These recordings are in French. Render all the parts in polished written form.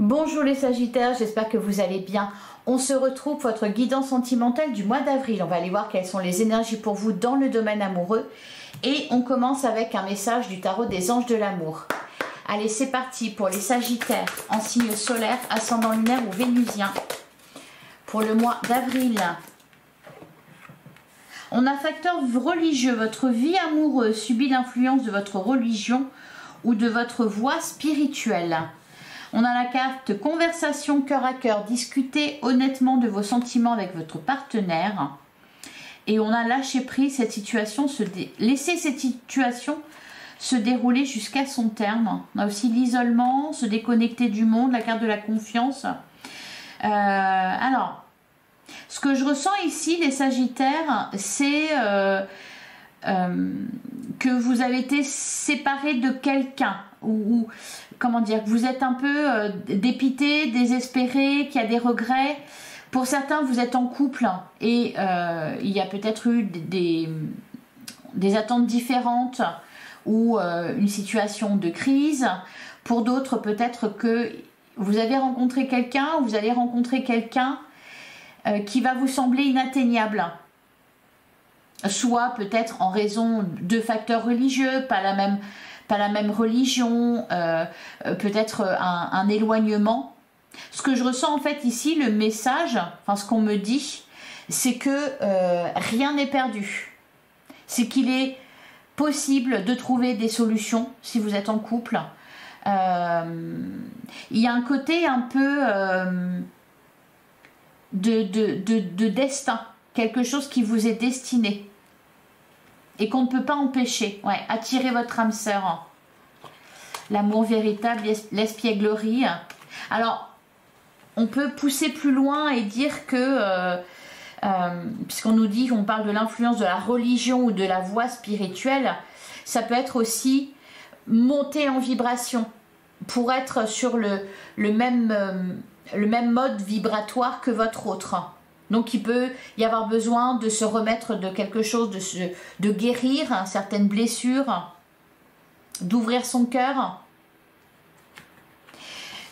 Bonjour les Sagittaires, j'espère que vous allez bien. On se retrouve pour votre guidance sentimentale du mois d'avril. On va aller voir quelles sont les énergies pour vous dans le domaine amoureux. Et on commence avec un message du tarot des anges de l'amour. Allez, c'est parti pour les Sagittaires en signe solaire, ascendant lunaire ou vénusien. Pour le mois d'avril, on a facteur religieux. Votre vie amoureuse subit l'influence de votre religion ou de votre voie spirituelle. On a la carte conversation cœur à cœur. Discutez honnêtement de vos sentiments avec votre partenaire. Et on a lâché prise cette situation, laisser cette situation se dérouler jusqu'à son terme. On a aussi l'isolement, se déconnecter du monde, la carte de la confiance. Alors, ce que je ressens ici, les Sagittaires, c'est que vous avez été séparés de quelqu'un. Ou comment dire, vous êtes un peu dépité, désespéré, qu'il y a des regrets. Pour certains, vous êtes en couple et il y a peut-être eu des attentes différentes ou une situation de crise. Pour d'autres, peut-être que vous avez rencontré quelqu'un ou vous allez rencontrer quelqu'un qui va vous sembler inatteignable. Soit peut-être en raison de facteurs religieux, pas la même religion, peut-être un éloignement. Ce que je ressens en fait ici, le message, enfin ce qu'on me dit, c'est que rien n'est perdu. C'est qu'il est possible de trouver des solutions si vous êtes en couple. Il y a un côté un peu de destin, quelque chose qui vous est destiné et qu'on ne peut pas empêcher. Ouais, attirez votre âme sœur. L'amour véritable, l'espièglerie. Alors, on peut pousser plus loin et dire que, puisqu'on nous dit qu'on parle de l'influence de la religion ou de la voie spirituelle, ça peut être aussi monter en vibration pour être sur le même mode vibratoire que votre autre. Donc il peut y avoir besoin de se remettre de quelque chose, de guérir certaines blessures, d'ouvrir son cœur.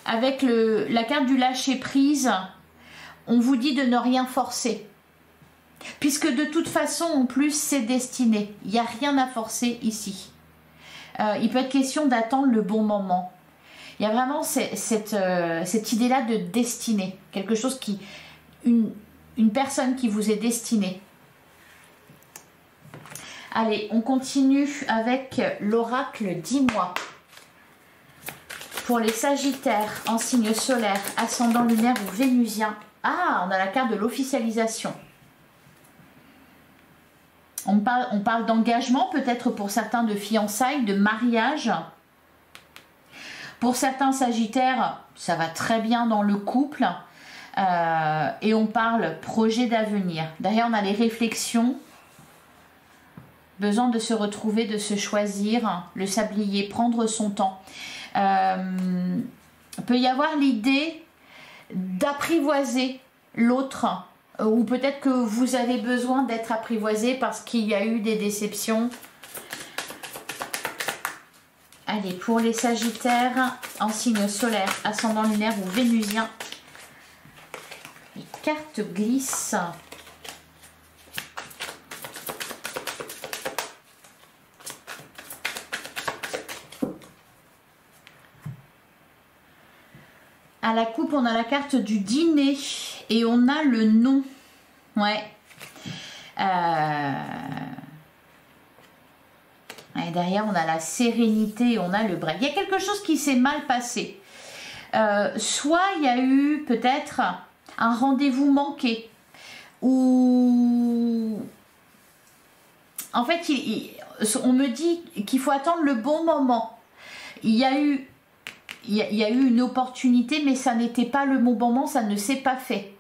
Avec la carte du lâcher prise, on vous dit de ne rien forcer. Puisque de toute façon, en plus, c'est destiné. Il n'y a rien à forcer ici. Il peut être question d'attendre le bon moment. Il y a vraiment cette idée-là de destinée. Quelque chose qui... Une personne qui vous est destinée. Allez, on continue avec l'oracle 10 mois. Pour les Sagittaires en signe solaire, ascendant lunaire ou vénusien. Ah, on a la carte de l'officialisation. On parle d'engagement, peut-être pour certains de fiançailles, de mariage. Pour certains Sagittaires, ça va très bien dans le couple. Et on parle projet d'avenir. Derrière, on a les réflexions. Besoin de se retrouver, de se choisir, le sablier, prendre son temps. Peut y avoir l'idée d'apprivoiser l'autre, ou peut-être que vous avez besoin d'être apprivoisé parce qu'il y a eu des déceptions. Allez, pour les Sagittaires en signe solaire, ascendant lunaire ou vénusien, les cartes glissent. À la coupe, on a la carte du dîner et on a le nom. Ouais. Et derrière, on a la sérénité et on a le break. Il y a quelque chose qui s'est mal passé. Soit il y a eu peut-être un rendez-vous manqué. Ou... En fait, on me dit qu'il faut attendre le bon moment. Il y a eu une opportunité, mais ça n'était pas le bon moment, ça ne s'est pas fait.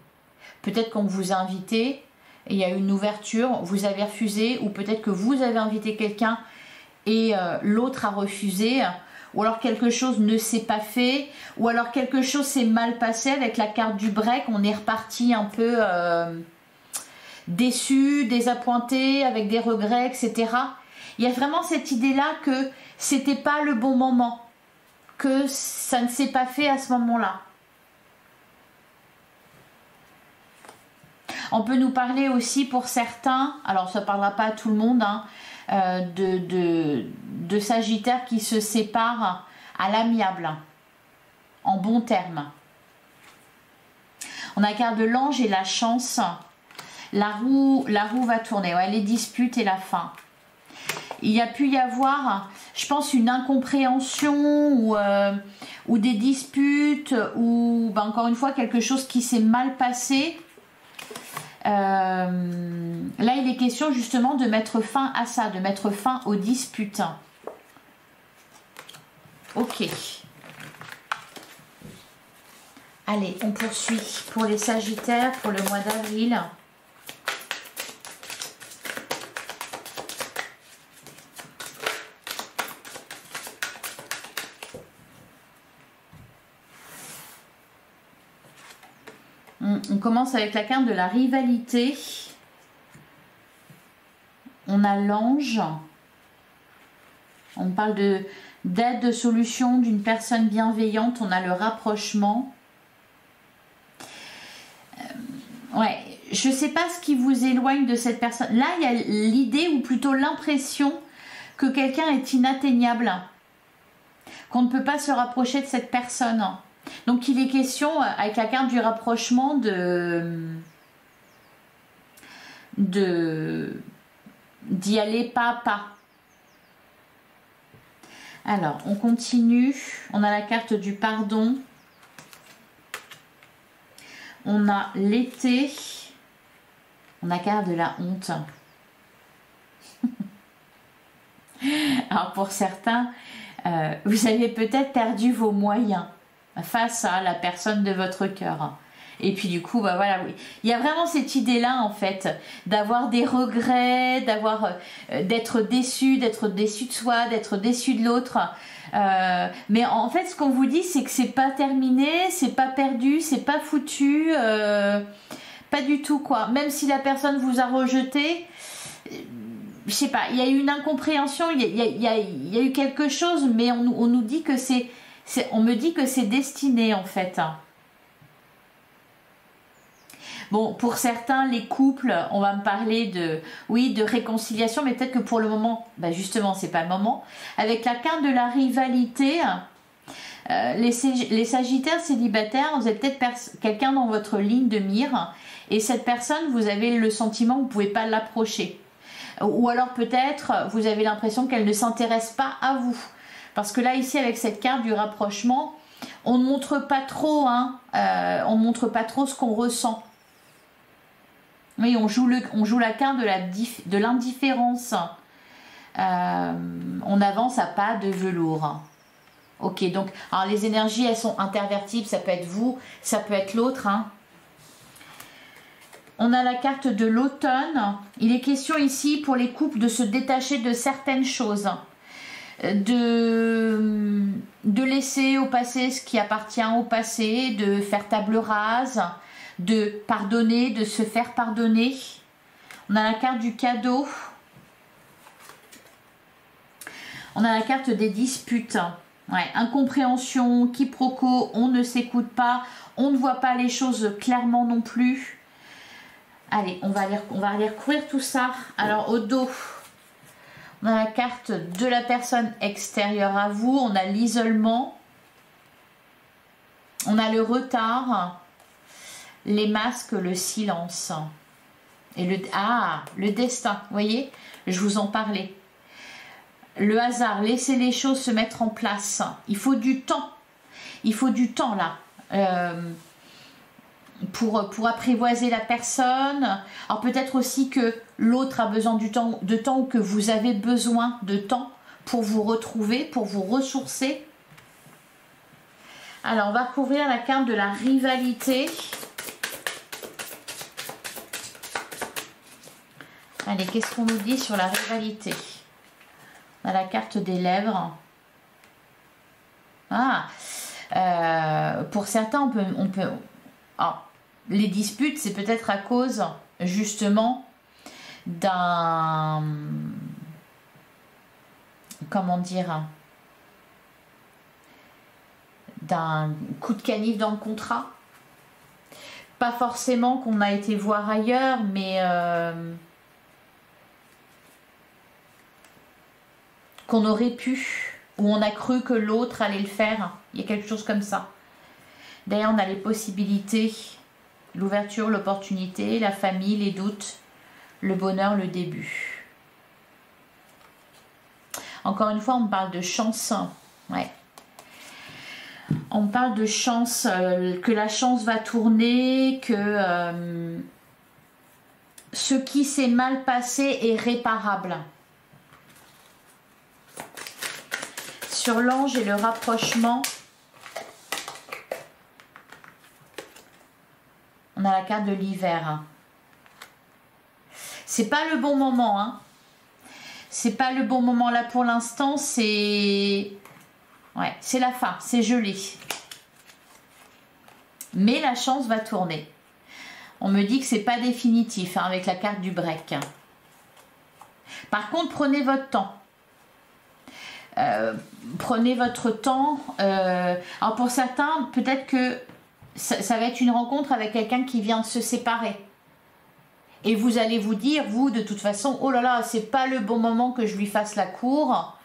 Peut-être qu'on vous a invité, il y a eu une ouverture, vous avez refusé, ou peut-être que vous avez invité quelqu'un et l'autre a refusé, ou alors quelque chose ne s'est pas fait, ou alors quelque chose s'est mal passé. Avec la carte du break, on est reparti un peu déçu, désappointé, avec des regrets, etc. Il y a vraiment cette idée-là que c'était pas le bon moment, que ça ne s'est pas fait à ce moment-là. On peut nous parler aussi pour certains, alors ça ne parlera pas à tout le monde, hein, de Sagittaire qui se séparent à l'amiable, en bons termes. On a la carte de l'ange et la chance. La roue va tourner, ouais, les disputes et la fin. Il y a pu y avoir, je pense, une incompréhension ou des disputes ou ben, encore une fois quelque chose qui s'est mal passé. Là, il est question justement de mettre fin à ça, de mettre fin aux disputes. Ok. Allez, on poursuit pour les Sagittaires pour le mois d'avril. On commence avec la carte de la rivalité. On a l'ange. On parle d'aide, de solution, d'une personne bienveillante. On a le rapprochement. Ouais, je ne sais pas ce qui vous éloigne de cette personne. Là, il y a l'idée ou plutôt l'impression que quelqu'un est inatteignable. Qu'on ne peut pas se rapprocher de cette personne. Donc il est question, avec la carte du rapprochement, d'y aller pas à pas. Alors, on continue. On a la carte du pardon. On a l'été. On a la carte de la honte. Alors pour certains, vous avez peut-être perdu vos moyens face à la personne de votre cœur. Et puis du coup, bah voilà, oui. Il y a vraiment cette idée-là, en fait, d'avoir des regrets, d'être déçu de soi, d'être déçu de l'autre. Mais en fait, ce qu'on vous dit, c'est que c'est pas terminé, c'est pas perdu, c'est pas foutu, pas du tout, quoi. Même si la personne vous a rejeté, je sais pas, il y a eu une incompréhension, il y a eu quelque chose, mais on nous dit que on me dit que c'est destiné, en fait. Bon, pour certains, les couples, on va me parler de réconciliation, mais peut-être que pour le moment, bah justement, c'est pas le moment. Avec la carte de la rivalité, les Sagittaires célibataires, vous avez peut-être quelqu'un dans votre ligne de mire, et cette personne, vous avez le sentiment que vous ne pouvez pas l'approcher. Ou alors peut-être, vous avez l'impression qu'elle ne s'intéresse pas à vous. Parce que là, ici, avec cette carte du rapprochement, on ne montre pas trop, hein, on ne montre pas trop ce qu'on ressent. Oui, on joue la carte de l'indifférence. On avance à pas de velours. Ok, donc, alors les énergies, elles sont intervertibles. Ça peut être vous, ça peut être l'autre. Hein. On a la carte de l'automne. Il est question ici pour les couples de se détacher de certaines choses. De laisser au passé ce qui appartient au passé, de faire table rase, de pardonner, de se faire pardonner. On a la carte du cadeau. On a la carte des disputes. Ouais, incompréhension, quiproquo, on ne s'écoute pas, on ne voit pas les choses clairement non plus. Allez, on va aller recouvrir tout ça. Alors au dos, on a la carte de la personne extérieure à vous, on a l'isolement, on a le retard, les masques, le silence et le destin, vous voyez, je vous en parlais. Le hasard, laisser les choses se mettre en place. Il faut du temps là pour apprivoiser la personne. Alors peut-être aussi que l'autre a besoin de temps ou que vous avez besoin de temps pour vous retrouver, pour vous ressourcer. Alors on va couvrir la carte de la rivalité. Allez, qu'est-ce qu'on nous dit sur la rivalité? On a la carte des lèvres. Pour certains, on peut les disputes, c'est peut-être à cause justement d'un, comment dire, d'un coup de canif dans le contrat. Pas forcément qu'on a été voir ailleurs, mais qu'on aurait pu, ou on a cru que l'autre allait le faire. Il y a quelque chose comme ça. D'ailleurs, on a les possibilités, l'ouverture, l'opportunité, la famille, les doutes, le bonheur, le début. Encore une fois, on parle de chance. Ouais. On parle de chance, que la chance va tourner, que ce qui s'est mal passé est réparable. Sur l'ange et le rapprochement, on a la carte de l'hiver. C'est pas le bon moment, hein. C'est pas le bon moment là pour l'instant, c'est... Ouais, c'est la fin, c'est gelé. Mais la chance va tourner. On me dit que c'est pas définitif, hein, avec la carte du break. Par contre, prenez votre temps. Prenez votre temps. Alors pour certains, peut-être que ça va être une rencontre avec quelqu'un qui vient de se séparer. Et vous allez vous dire, vous, de toute façon, oh là là, c'est pas le bon moment que je lui fasse la cour.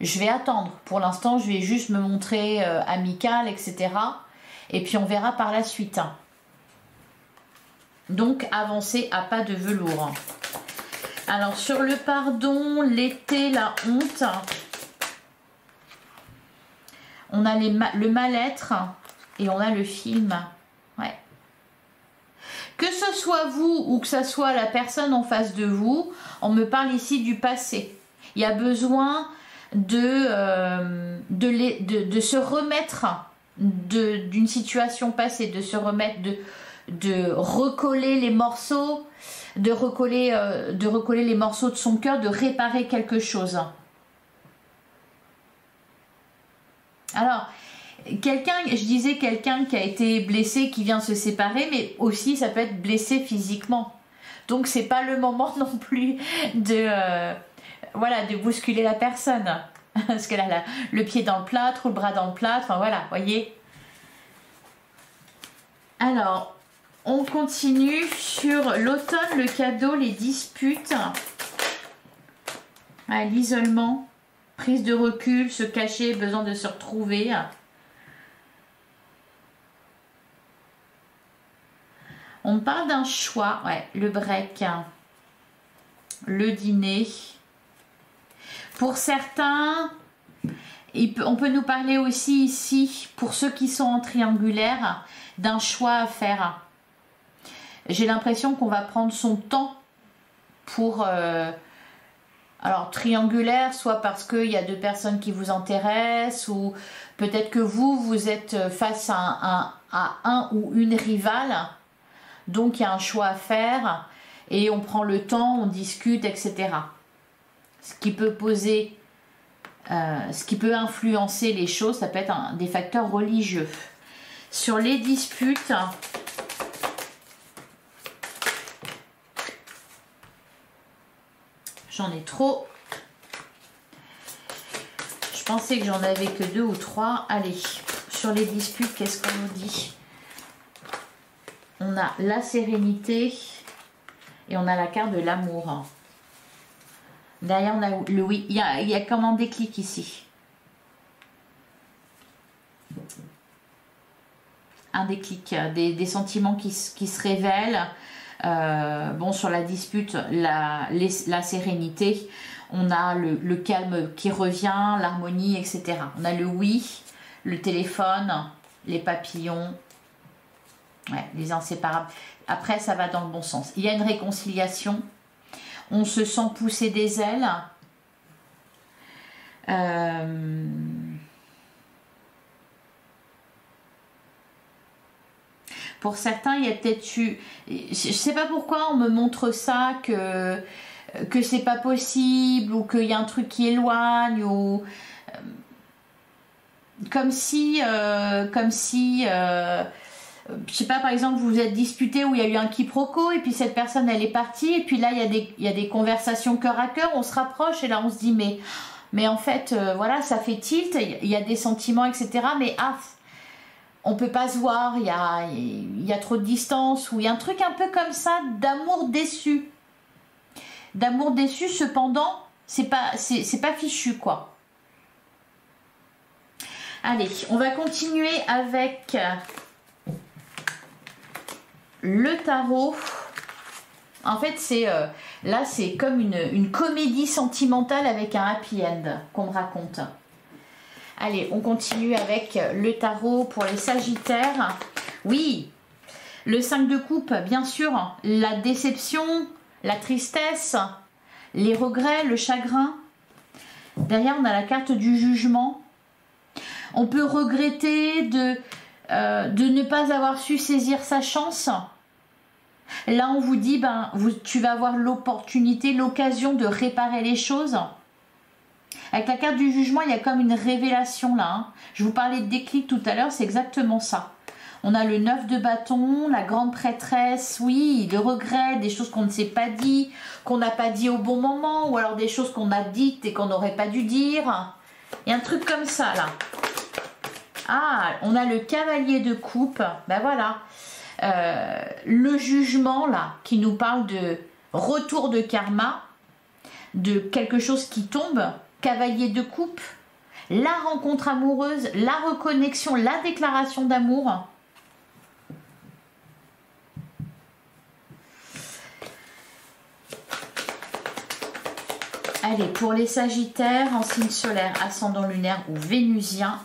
Je vais attendre. Pour l'instant, je vais juste me montrer amicale, etc. Et puis on verra par la suite. Donc, avancez à pas de velours. Alors, sur le pardon, l'été, la honte, on a le mal-être et on a le film. Ouais. Que ce soit vous ou que ce soit la personne en face de vous, on me parle ici du passé. Il y a besoin de se remettre d'une situation passée, de se remettre, de recoller les morceaux, de recoller les morceaux de son cœur, de réparer quelque chose. Alors, je disais quelqu'un qui a été blessé, qui vient se séparer, mais aussi ça peut être blessé physiquement. Donc c'est pas le moment non plus de bousculer la personne. Parce qu'elle a le pied dans le plâtre ou le bras dans le plâtre, enfin voilà, voyez. Alors, on continue sur l'automne, le cadeau, les disputes, l'isolement, prise de recul, se cacher, besoin de se retrouver. On parle d'un choix, ouais, le break, le dîner. Pour certains, on peut nous parler aussi ici, pour ceux qui sont en triangulaire, d'un choix à faire. J'ai l'impression qu'on va prendre son temps pour... alors, triangulaire, soit parce qu'il y a deux personnes qui vous intéressent, ou peut-être que vous êtes face à un ou une rivale. Donc, il y a un choix à faire et on prend le temps, on discute, etc. Ce qui peut poser, ce qui peut influencer les choses, ça peut être des facteurs religieux. Sur les disputes, j'en ai trop. Je pensais que j'en avais que 2 ou 3. Allez, sur les disputes, qu'est-ce qu'on nous dit? On a la sérénité et on a la carte de l'amour. Derrière, on a le oui. Il y a comme un déclic ici. Un déclic, des sentiments qui se révèlent. Bon, sur la dispute, la sérénité. On a le calme qui revient, l'harmonie, etc. On a le oui, le téléphone, les papillons. Ouais, les inséparables. Après, ça va dans le bon sens. Il y a une réconciliation. On se sent pousser des ailes. Pour certains, il y a peut-être eu... Je ne sais pas pourquoi on me montre ça, que c'est pas possible, ou qu'il y a un truc qui éloigne, ou... comme si... je sais pas, par exemple, vous vous êtes disputé où il y a eu un quiproquo et puis cette personne elle est partie et puis là il y a des conversations cœur à cœur, on se rapproche et là on se dit mais en fait voilà, ça fait tilt, il y a des sentiments, etc. Mais on peut pas se voir, il y a trop de distance, ou il y a un truc un peu comme ça d'amour déçu. D'amour déçu, cependant, c'est pas fichu, quoi. Allez, on va continuer avec le tarot. En fait, là, c'est comme une comédie sentimentale avec un happy end qu'on me raconte. Allez, on continue avec le tarot pour les Sagittaires. Oui, le 5 de coupe, bien sûr, la déception, la tristesse, les regrets, le chagrin. Derrière, on a la carte du jugement. On peut regretter de ne pas avoir su saisir sa chance. Là, on vous dit, tu vas avoir l'opportunité, l'occasion de réparer les choses. Avec la carte du jugement, il y a comme une révélation là. Hein. Je vous parlais de déclic tout à l'heure, c'est exactement ça. On a le 9 de bâton, la grande prêtresse, oui, le regret, des choses qu'on ne s'est pas dit, qu'on n'a pas dit au bon moment, ou alors des choses qu'on a dites et qu'on n'aurait pas dû dire. Il y a un truc comme ça là. Ah, on a le cavalier de coupe, ben voilà. Le jugement là, qui nous parle de retour de karma, de quelque chose qui tombe, cavalier de coupe, la rencontre amoureuse, la reconnexion, la déclaration d'amour. Allez, pour les Sagittaires, en signe solaire, ascendant lunaire ou vénusien.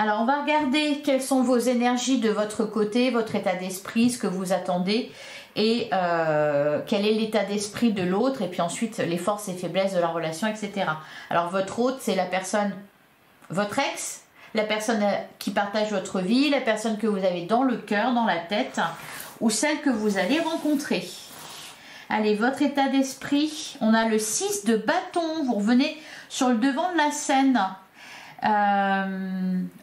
Alors, on va regarder quelles sont vos énergies de votre côté, votre état d'esprit, ce que vous attendez et quel est l'état d'esprit de l'autre et puis ensuite les forces et faiblesses de la relation, etc. Alors, votre hôte, c'est la personne, votre ex, la personne qui partage votre vie, la personne que vous avez dans le cœur, dans la tête ou celle que vous allez rencontrer. Allez, votre état d'esprit, on a le 6 de bâton, vous revenez sur le devant de la scène.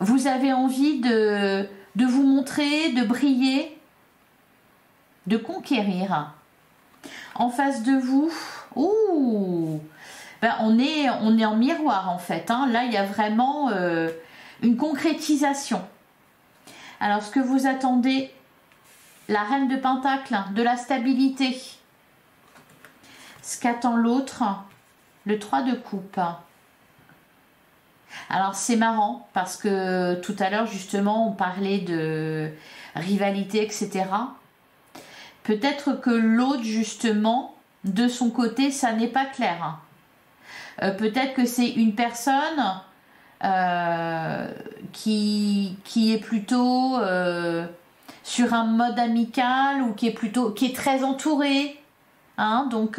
Vous avez envie de vous montrer, de briller, de conquérir. En face de vous, on est en miroir en fait. Hein. Là, il y a vraiment une concrétisation. Alors, ce que vous attendez, la reine de Pentacle, de la stabilité. Ce qu'attend l'autre, le 3 de coupe. Alors c'est marrant parce que tout à l'heure justement on parlait de rivalité, etc. Peut-être que l'autre justement de son côté ça n'est pas clair. Peut-être que c'est une personne qui est plutôt sur un mode amical ou qui est très entourée, hein, donc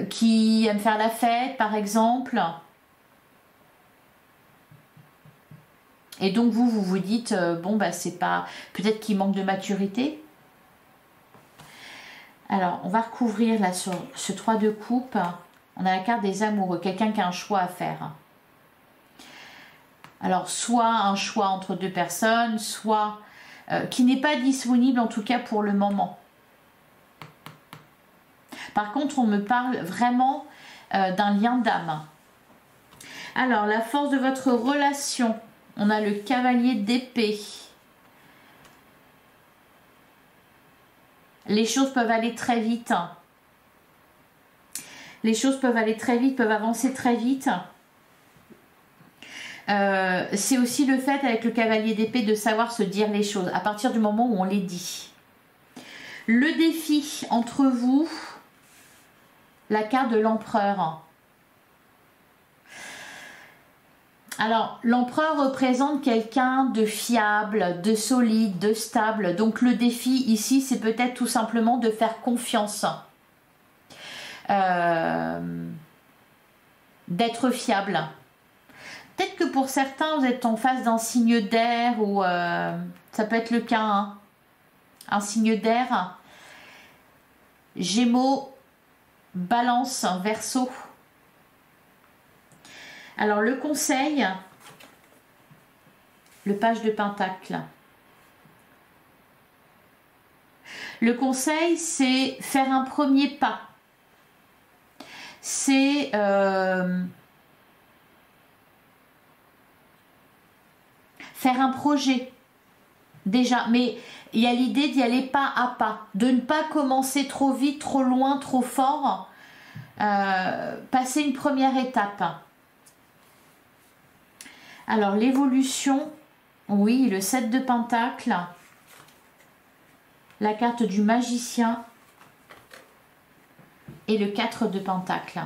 qui aime faire la fête par exemple. Et donc vous dites, c'est pas... Peut-être qu'il manque de maturité. Alors, on va recouvrir là sur ce 3 de coupe. On a la carte des amoureux, quelqu'un qui a un choix à faire. Alors, soit un choix entre deux personnes, soit qui n'est pas disponible en tout cas pour le moment. Par contre, on me parle vraiment d'un lien d'âme. Alors, la force de votre relation... On a le cavalier d'épée. Les choses peuvent aller très vite. Les choses peuvent aller très vite, peuvent avancer très vite. C'est aussi le fait avec le cavalier d'épée de savoir se dire les choses à partir du moment où on les dit. Le défi entre vous, la carte de l'empereur. Alors, l'empereur représente quelqu'un de fiable, de solide, de stable. Donc, le défi ici, c'est peut-être tout simplement de faire confiance. D'être fiable. Peut-être que pour certains, vous êtes en face d'un signe d'air ou ça peut être le cas, hein, un signe d'air. Gémeaux, Balance, Verseau. Alors, le conseil, le page de Pentacle. Le conseil, c'est faire un premier pas. C'est faire un projet déjà, mais il y a l'idée d'y aller pas à pas, de ne pas commencer trop vite, trop loin, trop fort, passer une première étape. Alors l'évolution, oui, le 7 de Pentacles, la carte du magicien et le 4 de Pentacles.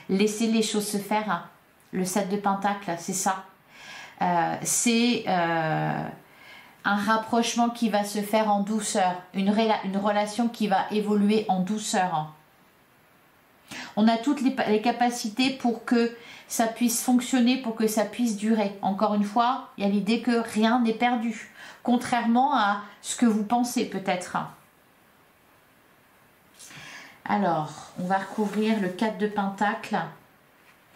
Laissez les choses se faire. Le 7 de Pentacles, c'est ça. C'est un rapprochement qui va se faire en douceur. Une relation qui va évoluer en douceur. On a toutes les capacités pour que ça puisse fonctionner, pour que ça puisse durer. Encore une fois, il y a l'idée que rien n'est perdu. Contrairement à ce que vous pensez peut-être. Alors, on va recouvrir le 4 de Pentacles.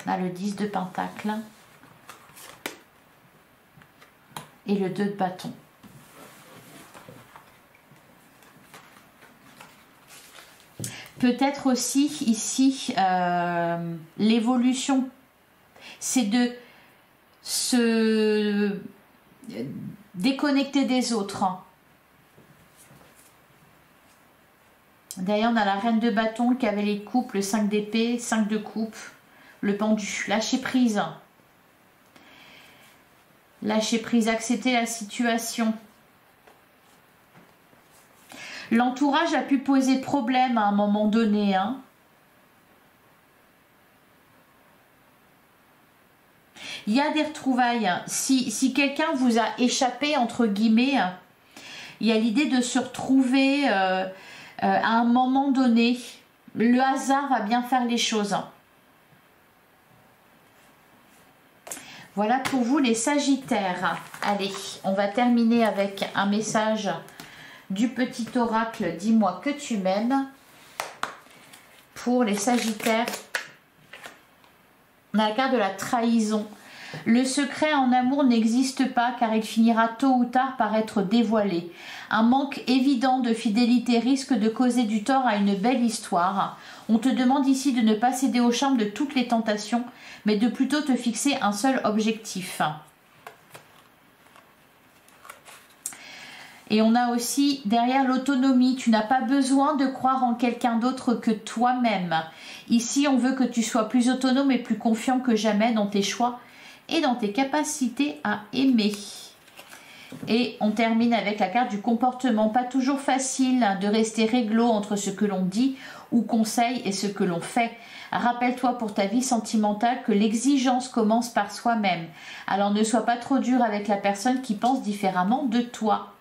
Là, le 10 de Pentacles. Et le 2 de bâton. Peut-être aussi ici, l'évolution, c'est de se déconnecter des autres. D'ailleurs, on a la reine de bâton qui avait les coupes, le 5 d'épée, 5 de coupe, le pendu. Lâcher prise. Lâcher prise, accepter la situation. L'entourage a pu poser problème à un moment donné. Hein. Il y a des retrouvailles. Si quelqu'un vous a échappé, entre guillemets, il y a l'idée de se retrouver à un moment donné. Le hasard va bien faire les choses. Voilà pour vous les Sagittaires. Allez, on va terminer avec un message du petit oracle. Dis-moi que tu m'aimes. Pour les Sagittaires, on a la carte de la trahison. Le secret en amour n'existe pas car il finira tôt ou tard par être dévoilé. Un manque évident de fidélité risque de causer du tort à une belle histoire. On te demande ici de ne pas céder au charme de toutes les tentations, mais de plutôt te fixer un seul objectif. Et on a aussi derrière l'autonomie. Tu n'as pas besoin de croire en quelqu'un d'autre que toi-même. Ici, on veut que tu sois plus autonome et plus confiant que jamais dans tes choix et dans tes capacités à aimer. Et on termine avec la carte du comportement. Pas toujours facile de rester réglo entre ce que l'on dit ou conseille et ce que l'on fait. Rappelle-toi pour ta vie sentimentale que l'exigence commence par soi-même. Alors ne sois pas trop dur avec la personne qui pense différemment de toi.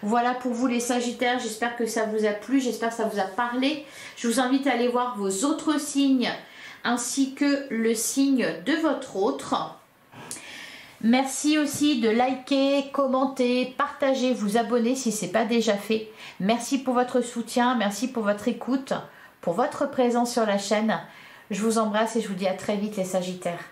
Voilà pour vous les Sagittaires, j'espère que ça vous a plu, j'espère que ça vous a parlé. Je vous invite à aller voir vos autres signes ainsi que le signe de votre autre. Merci aussi de liker, commenter, partager, vous abonner si ce n'est pas déjà fait. Merci pour votre soutien, merci pour votre écoute, pour votre présence sur la chaîne. Je vous embrasse et je vous dis à très vite les Sagittaires.